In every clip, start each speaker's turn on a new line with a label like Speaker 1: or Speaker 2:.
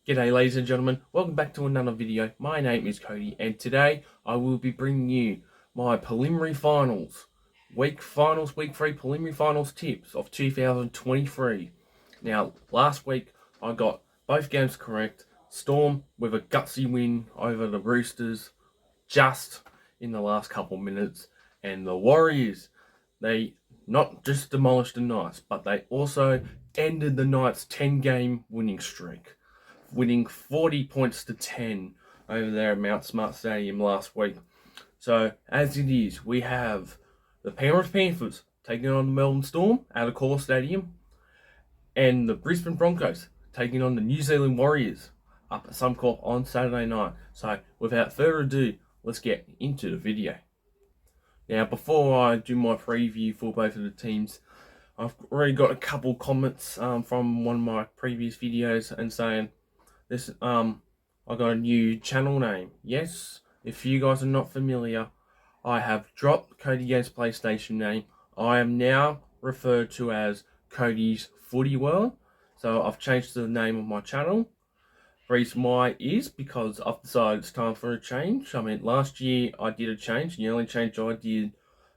Speaker 1: G'day ladies and gentlemen, welcome back to another video. My name is Cody and today I will be bringing you my preliminary finals, week 3 preliminary finals tips of 2023. Now last week I got both games correct. Storm with a gutsy win over the Roosters just in the last couple minutes, and the Warriors, they not just demolished the Knights but they also ended the Knights' 10-game winning streak, winning 40 points to 10 over there at Mount Smart Stadium last week. So, as it is, we have the Penrith Panthers taking on the Melbourne Storm at Accor Stadium, and the Brisbane Broncos taking on the New Zealand Warriors up at Suncorp on Saturday night. So, without further ado, let's get into the video. Now, before I do my preview for both of the teams, I've already got a couple comments from one of my previous videos and saying, I got a new channel name. Yes, if you guys are not familiar, I have dropped Cody Games PlayStation name. I am now referred to as Cody's Footy World. So I've changed the name of my channel. The reason why is because I've decided it's time for a change. I mean, last year I did a change. The only change I did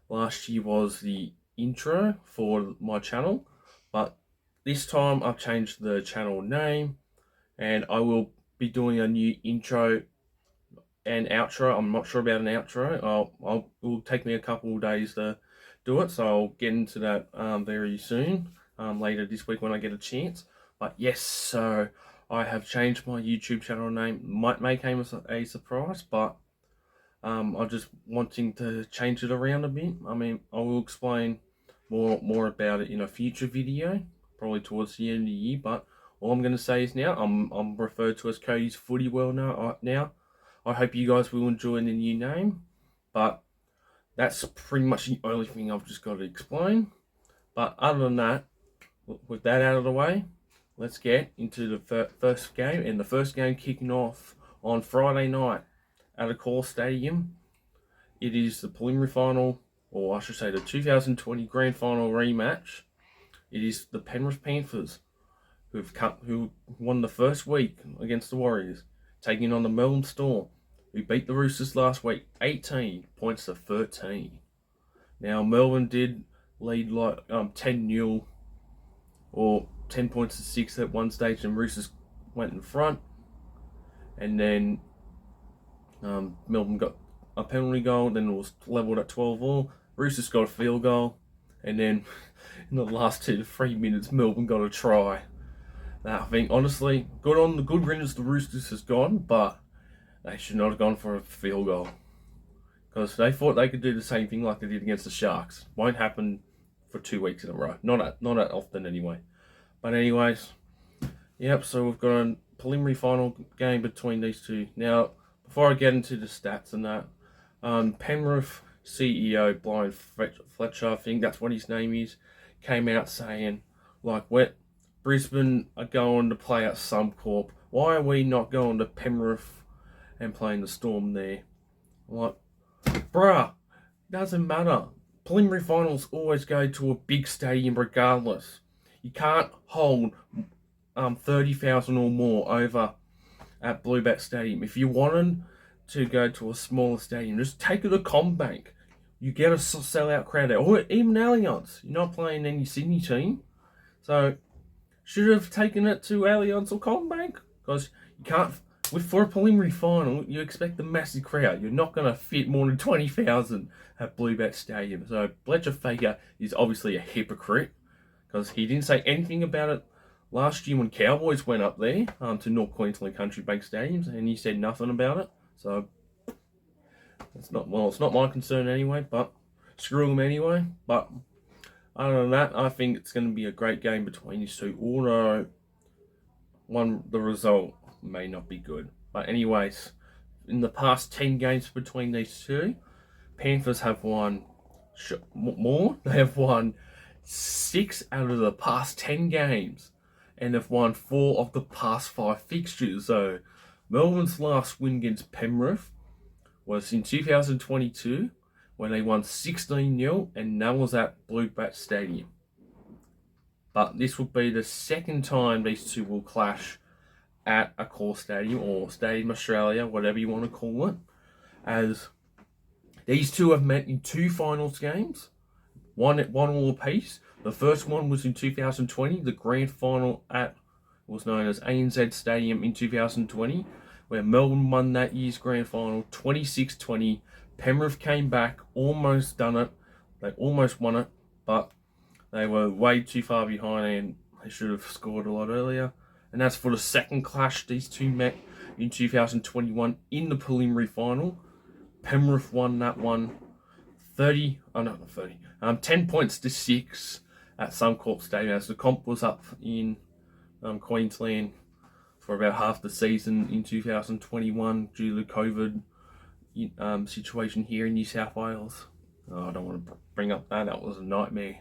Speaker 1: last year was the intro for my channel. But this time I've changed the channel name, and I will be doing a new intro and outro. I'm not sure about an outro. It will take me a couple of days to do it, so I'll get into that very soon, later this week when I get a chance. But yes, so I have changed my YouTube channel name. May came as a surprise, but I'm just wanting to change it around a bit. I mean, I will explain more about it in a future video, probably towards the end of the year, but all I'm going to say is now, I'm referred to as Cody's Footy World now. I hope you guys will enjoy the new name, but that's pretty much the only thing I've just got to explain. But other than that, with that out of the way, let's get into the first game. And the first game kicking off on Friday night at Accor Stadium. It is the preliminary final, or I should say the 2020 Grand Final rematch. It is the Penrith Panthers, who won the first week against the Warriors, taking on the Melbourne Storm, who beat the Roosters last week 18 points to 13. Now, Melbourne did lead like 10-0 or 10 points to 6 at one stage, and Roosters went in front, and then Melbourne got a penalty goal, then it was levelled at 12-all. Roosters got a field goal, and then in the last 2 to 3 minutes, Melbourne got a try. I think, honestly, good riddance the Roosters has gone, but they should not have gone for a field goal, because they thought they could do the same thing like they did against the Sharks. Won't happen for 2 weeks in a row. Not that often anyway. But anyways, yep, so we've got a preliminary final game between these two. Now, before I get into the stats and that, Penrith CEO Brian Fletcher, I think that's what his name is, came out saying, like, Brisbane are going to play at Suncorp, why are we not going to Penrith and playing the Storm there? I'm like, bruh, doesn't matter. Preliminary finals always go to a big stadium regardless. You can't hold 30,000 or more over at Bluebat Stadium. If you wanted to go to a smaller stadium, just take it to Combank. You get a sellout crowd there, or even Allianz. You're not playing any Sydney team, so should have taken it to Allianz or Combank, because you can't. For a preliminary final, you expect a massive crowd. You're not going to fit more than 20,000 at Bluebat Stadium. So Fletcher Faker is obviously a hypocrite, because he didn't say anything about it last year when Cowboys went up there to North Queensland Country Bank Stadiums, and he said nothing about it. So it's not my concern anyway. But screw him anyway. But other than that, I think it's going to be a great game between these two. Although the result may not be good. But anyways, in the past 10 games between these two, Panthers have won more. They have won 6 out of the past 10 games, and have won 4 of the past 5 fixtures. So Melbourne's last win against Penrith was in 2022, when they won 16-0, and that was at Bluebat Stadium. But this will be the second time these two will clash at a core stadium or Stadium Australia, whatever you want to call it, as these two have met in two finals games, one all apiece. The first one was in 2020, the grand final at was known as ANZ Stadium in 2020, where Melbourne won that year's grand final 26-20. Penrith came back, almost done it. They almost won it, but they were way too far behind and they should have scored a lot earlier. And that's for the second clash. These two met in 2021 in the preliminary final. Penrith won that one 10 points to 6 at Suncorp Stadium, as the comp was up in Queensland for about half the season in 2021 due to the COVID situation here in New South Wales. Oh, I don't want to bring up that. That was a nightmare.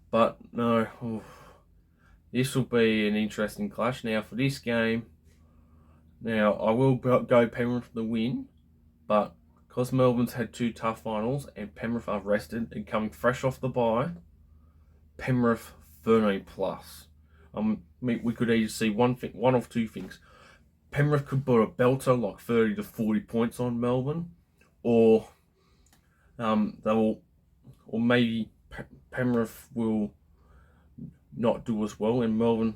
Speaker 1: But no, this will be an interesting clash. Now for this game, now I will go Penrith for the win, but because Melbourne's had two tough finals and Penrith are rested and coming fresh off the bye, Penrith 13 plus. We could either see one of two things. Penrith could put a belter like 30 to 40 points on Melbourne, or maybe Penrith will not do as well, and Melbourne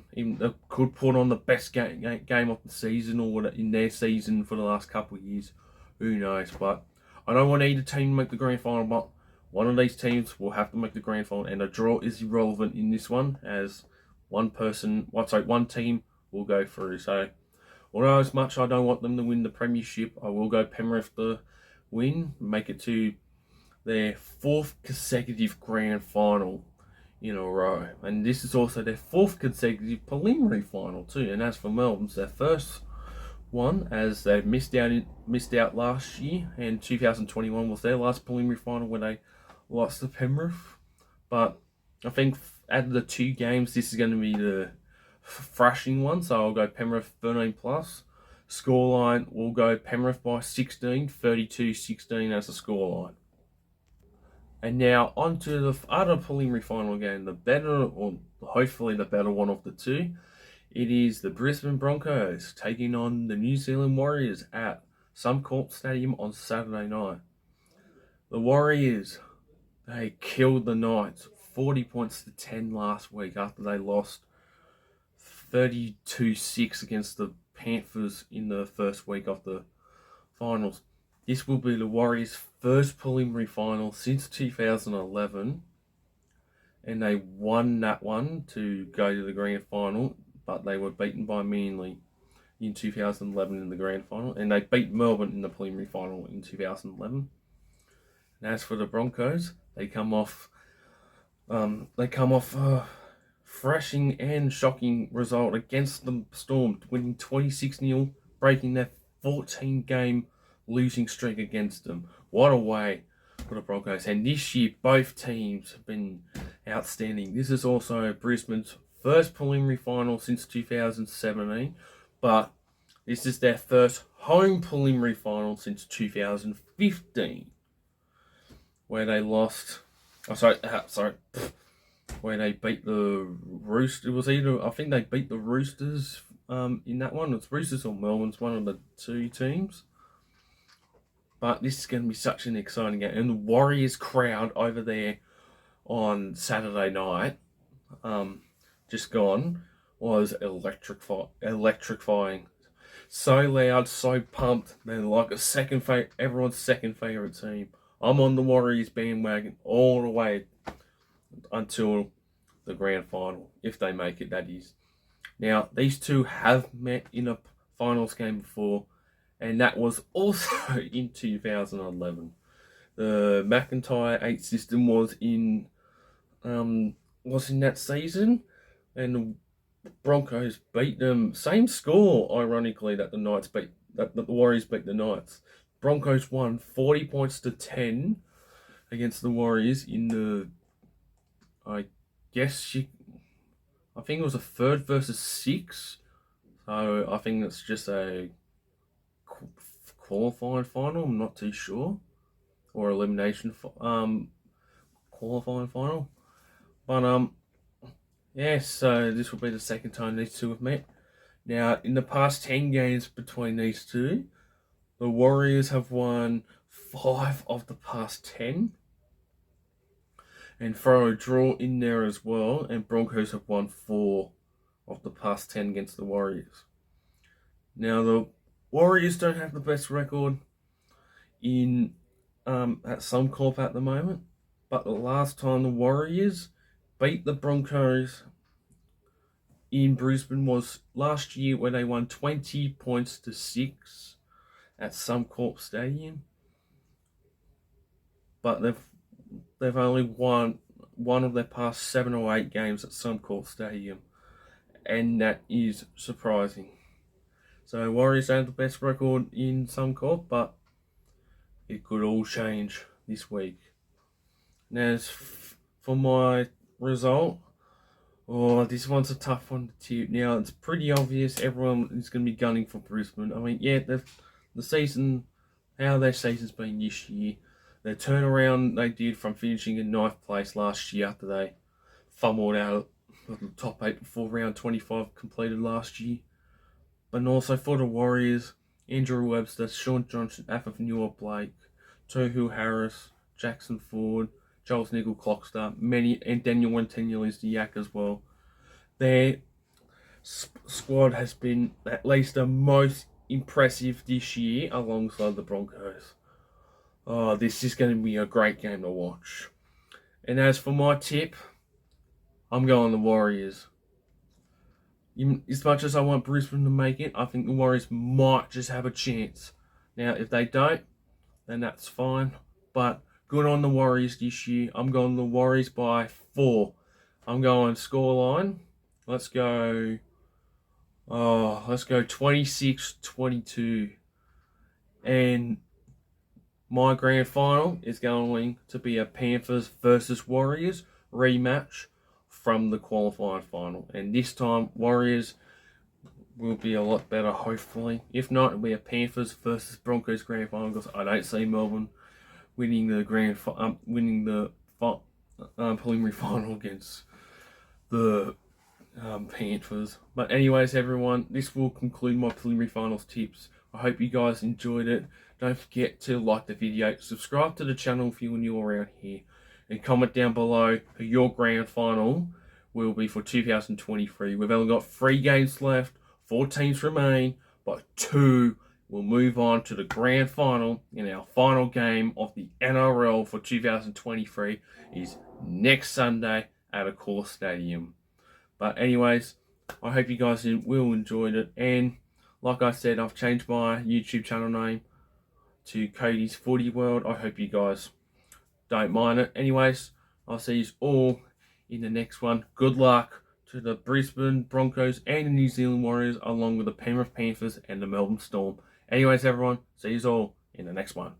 Speaker 1: could put on the best game of the season or in their season for the last couple of years. Who knows? But I don't want either team to make the grand final, but one of these teams will have to make the grand final, and a draw is irrelevant in this one, as one team will go through. So, although as much I don't want them to win the premiership, I will go Penrith to win, make it to their fourth consecutive grand final in a row. And this is also their fourth consecutive preliminary final too. And as for Melbourne's, their first one, as they missed out last year, and 2021 was their last preliminary final when they lost to Penrith. But I think out of the two games, this is going to be the thrashing one, so I'll go Penrith 13 plus. Scoreline will go Penrith by 16, 32-16 as a scoreline. And now on to the other preliminary final game, the better, or hopefully the better one of the two. It is the Brisbane Broncos taking on the New Zealand Warriors at Suncorp Stadium on Saturday night. The Warriors, they killed the Knights 40 points to 10 last week after they lost 32-6 against the Panthers in the first week of the finals. This will be the Warriors' first preliminary final since 2011, and they won that one to go to the grand final, but they were beaten by Manly in 2011 in the grand final, and they beat Melbourne in the preliminary final in 2011. And as for the Broncos, they come off thrashing and shocking result against the Storm, winning 26-0, breaking their 14-game losing streak against them. What a way for the Broncos. And this year, both teams have been outstanding. This is also Brisbane's first preliminary final since 2017, but this is their first home preliminary final since 2015, where they lost. Where they beat the Roosters. It was I think they beat the Roosters in that one. It's Roosters or Melbourne's, one of the two teams. But this is going to be such an exciting game. And the Warriors crowd over there on Saturday night, just gone, was electrifying. So loud, so pumped. They're like everyone's second favourite team. I'm on the Warriors bandwagon all the way until the grand final, if they make it, that is. Now, these two have met in a finals game before, and that was also in 2011. The McIntyre 8 system was in that season, and the Broncos beat them. Same score, ironically, that the Warriors beat the Knights. Broncos won 40 points to 10 against the Warriors in the, I think it was a 3rd versus 6. So I think it's just a qualifying final. I'm not too sure, or elimination qualifying final. But Yes, so this will be the second time these two have met. Now, in the past 10 games between these two, the Warriors have won 5 of the past 10. And throw a draw in there as well, and Broncos have won 4 of the past 10 against the Warriors. Now, the Warriors don't have the best record in at Suncorp at the moment, but the last time the Warriors beat the Broncos in Brisbane was last year, where they won 20 points to 6 at Suncorp Stadium. But they've only won one of their past 7 or 8 games at Suncorp Stadium, and that is surprising. So Warriors don't have the best record in Suncorp, but it could all change this week. Now, as for my result, this one's a tough one to tip. Now, it's pretty obvious everyone is going to be gunning for Brisbane. I mean, yeah, the season, how their season's been this year, the turnaround they did from finishing in 9th place last year after they fumbled out of the top 8 before round 25 completed last year. But also for the Warriors, Andrew Webster, Sean Johnson, Afafnua Blake, Tohu Harris, Jackson Ford, Charles Nickel Clockstar, and Daniel Wentenial is the yak as well. Their squad has been at least the most impressive this year alongside the Broncos. This is going to be a great game to watch. And as for my tip, I'm going the Warriors. As much as I want Brisbane to make it, I think the Warriors might just have a chance. Now, if they don't, then that's fine. But good on the Warriors this year. I'm going the Warriors by 4. I'm going scoreline. Let's go 26-22. And my grand final is going to be a Panthers versus Warriors rematch from the qualifying final. And this time, Warriors will be a lot better, hopefully. If not, it'll be a Panthers versus Broncos grand final, because I don't see Melbourne winning the preliminary final against the Panthers. But anyways, everyone, this will conclude my preliminary finals tips. I hope you guys enjoyed it. Don't forget to like the video, subscribe to the channel if you're new around here, and comment down below who your grand final will be for 2023. We've only got 3 games left, 4 teams remain, but 2 will move on to the grand final, and our final game of the NRL for 2023 is next Sunday at Accor Stadium. But anyways, I hope you guys will enjoy it, and like I said, I've changed my YouTube channel name to Cody's Footy World. I hope you guys don't mind it. Anyways, I'll see you all in the next one. Good luck to the Brisbane Broncos and the New Zealand Warriors, along with the Penrith Panthers and the Melbourne Storm. Anyways, everyone, see you all in the next one.